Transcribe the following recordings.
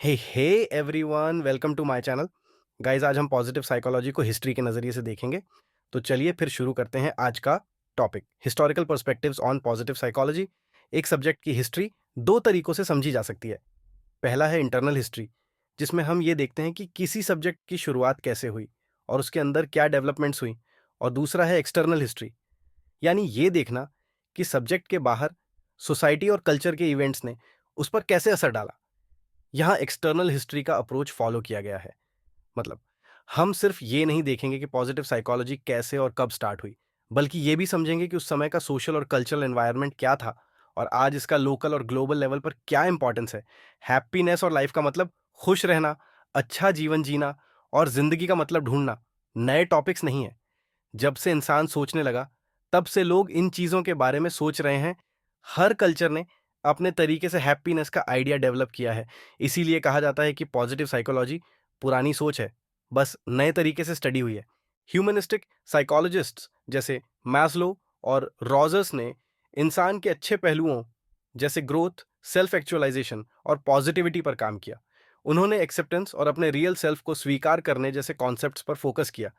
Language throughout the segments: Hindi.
Hey everyone, welcome to my channel. Guys, आज हम पॉजिटिव साइकोलॉजी को हिस्ट्री के नज़रिए से देखेंगे। तो चलिए फिर शुरू करते हैं आज का topic, historical perspectives on positive psychology. एक सब्जेक्ट की हिस्ट्री दो तरीकों से समझी जा सकती है। पहला है इंटरनल हिस्ट्री, जिसमें हम ये देखते हैं कि किसी सब्जेक्ट की शुरुआत कैसे हुई और उसके अंदर क्या डेवलपमेंट्स हुई। और दूसरा है एक्सटर्नल हिस्ट्री, यानी ये देखना कि सब्जेक्ट के बाहर सोसाइटी और कल्चर के इवेंट्स ने उस पर कैसे असर डाला। यहाँ एक्सटर्नल हिस्ट्री का अप्रोच फॉलो किया गया है। मतलब हम सिर्फ ये नहीं देखेंगे कि पॉजिटिव साइकोलॉजी कैसे और कब स्टार्ट हुई, बल्कि ये भी समझेंगे कि उस समय का सोशल और कल्चरल एनवायरनमेंट क्या था और आज इसका लोकल और ग्लोबल लेवल पर क्या इंपॉर्टेंस है। हैप्पीनेस और लाइफ का मतलब खुश रहना, अच्छा जीवन जीना और जिंदगी का मतलब ढूंढना नए टॉपिक्स नहीं है। जब से इंसान सोचने लगा, तब से लोग इन चीजों के बारे में सोच रहे हैं। हर कल्चर ने अपने तरीके से हैप्पीनेस का आइडिया डेवलप किया है। इसीलिए कहा जाता है कि पॉजिटिव साइकोलॉजी पुरानी सोच है, बस नए तरीके से स्टडी हुई है। ह्यूमनिस्टिक साइकोलॉजिस्ट्स जैसे मैस्लो और रॉजर्स ने इंसान के अच्छे पहलुओं जैसे ग्रोथ, सेल्फ एक्चुअलाइजेशन और पॉजिटिविटी पर काम किया। उन्होंने एक्सेप्टेंस और अपने रियल सेल्फ को स्वीकार करने जैसे कॉन्सेप्ट्स पर फोकस किया,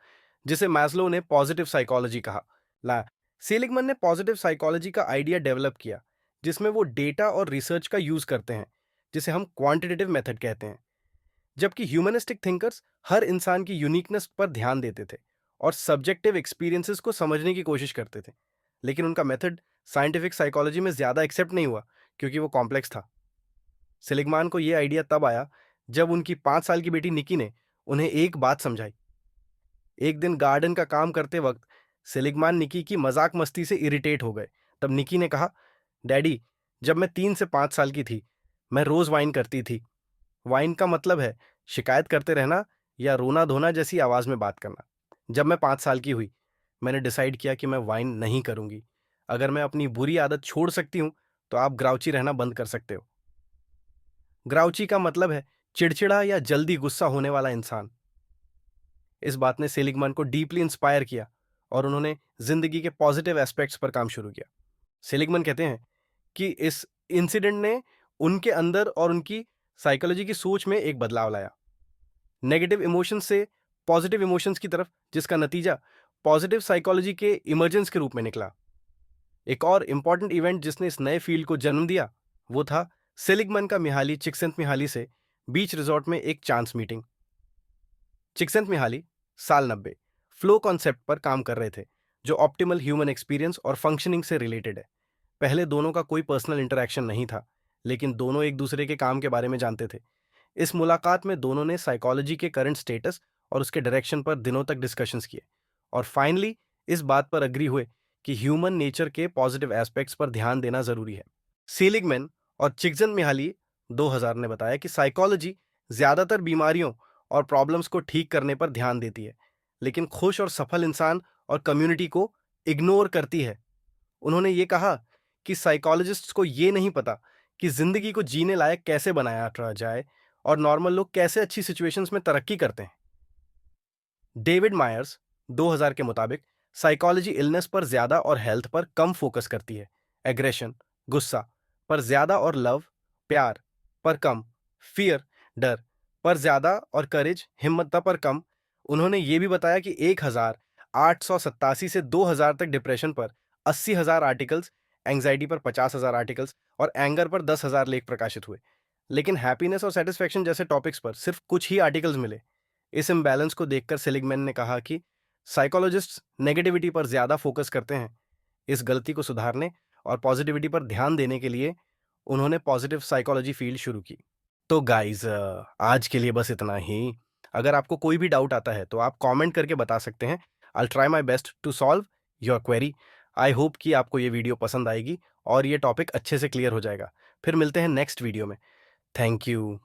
जिसे मैस्लो ने पॉजिटिव साइकोलॉजी कहा। ला सेलिगमन ने पॉजिटिव साइकोलॉजी का आइडिया डेवलप किया, जिसमें वो डेटा और रिसर्च का यूज करते हैं, जिसे हम क्वांटिटेटिव मेथड कहते हैं। जबकि ह्यूमनिस्टिक थिंकर्स हर इंसान की यूनिकनेस पर ध्यान देते थे और सब्जेक्टिव एक्सपीरियंसेस को समझने की कोशिश करते थे। लेकिन उनका मेथड साइंटिफिक साइकोलॉजी में ज्यादा एक्सेप्ट नहीं हुआ, क्योंकि वो कॉम्प्लेक्स था। सेलिगमान को यह आइडिया तब आया जब उनकी 5 साल की बेटी निकी ने उन्हें एक बात समझाई। एक दिन गार्डन का काम करते वक्त सेलिगमान निकी की मजाक मस्ती से इरिटेट हो गए। तब निकी ने कहा, डैडी, जब मैं 3 से 5 साल की थी, मैं रोज वाइन करती थी। वाइन का मतलब है शिकायत करते रहना या रोना धोना जैसी आवाज में बात करना। जब मैं 5 साल की हुई, मैंने डिसाइड किया कि मैं वाइन नहीं करूंगी। अगर मैं अपनी बुरी आदत छोड़ सकती हूं, तो आप ग्राउची रहना बंद कर सकते हो। ग्राउची का मतलब है चिड़चिड़ा या जल्दी गुस्सा होने वाला इंसान। इस बात ने सेलिगमैन को डीपली इंस्पायर किया और उन्होंने जिंदगी के पॉजिटिव एस्पेक्ट्स पर काम शुरू किया। सेलिगमैन कहते हैं कि इस इंसिडेंट ने उनके अंदर और उनकी साइकोलॉजी की सोच में एक बदलाव लाया, नेगेटिव इमोशंस से पॉजिटिव इमोशंस की तरफ, जिसका नतीजा पॉजिटिव साइकोलॉजी के इमर्जेंस के रूप में निकला। एक और इंपॉर्टेंट इवेंट जिसने इस नए फील्ड को जन्म दिया, वो था सेलिगमैन का मिहाली चिक्सिंथमिहाली से बीच रिजॉर्ट में एक चांस मीटिंग। चिक्सिंथमिहाली साल 90 फ्लो कॉन्सेप्ट पर काम कर रहे थे, जो ऑप्टिमल ह्यूमन एक्सपीरियंस और फंक्शनिंग से रिलेटेड है। पहले दोनों का कोई पर्सनल इंटरेक्शन नहीं था, लेकिन दोनों एक दूसरे के काम के बारे में जानते थे। इस मुलाकात में दोनों ने साइकोलॉजी के करंट स्टेटस और उसके डायरेक्शन पर दिनों तक डिस्कशंस किए और फाइनली इस बात पर अग्री हुए कि ह्यूमन नेचर के पॉजिटिव एस्पेक्ट्स पर ध्यान देना जरूरी है। सीलिगमैन और चिगजन मिहाली 2000 ने बताया कि साइकोलॉजी ज्यादातर बीमारियों और प्रॉब्लम्स को ठीक करने पर ध्यान देती है, लेकिन खुश और सफल इंसान और कम्युनिटी को इग्नोर करती है। उन्होंने ये कहा कि साइकोलॉजिस्ट्स को ये नहीं पता कि जिंदगी को जीने लायक कैसे बनाया जाए और नॉर्मल लोग कैसे अच्छी सिचुएशंस में तरक्की करते हैं। डेविड मायर्स 2000 के मुताबिक साइकोलॉजी इलनेस पर ज्यादा और हेल्थ पर कम फोकस करती है, एग्रेशन, गुस्सा पर ज्यादा और लव, प्यार पर कम, फियर, डर पर ज्यादा और करेज, हिम्मत पर कम। उन्होंने ये भी बताया कि 1887 से 2000 तक डिप्रेशन पर 80,000 आर्टिकल्स, एंग्जाइटी पर 50,000 आर्टिकल्स और एंगर पर 10,000 लेख प्रकाशित हुए, लेकिन हैप्पीनेस और सेटिस्फेक्शन जैसे टॉपिक्स पर सिर्फ कुछ ही आर्टिकल्स मिले। इस इम्बैलेंस को देखकर सेलिगमैन ने कहा कि साइकोलॉजिस्ट्स नेगेटिविटी पर ज्यादा फोकस करते हैं। इस गलती को सुधारने और पॉजिटिविटी पर ध्यान देने के लिए उन्होंने पॉजिटिव साइकोलॉजी फील्ड शुरू की। तो गाइज, आज के लिए बस इतना ही। अगर आपको कोई भी डाउट आता है तो आप कमेंट करके बता सकते हैं। I try my best to solve your query. I hope कि आपको ये वीडियो पसंद आएगी और ये टॉपिक अच्छे से क्लियर हो जाएगा। फिर मिलते हैं नेक्स्ट वीडियो में। Thank you.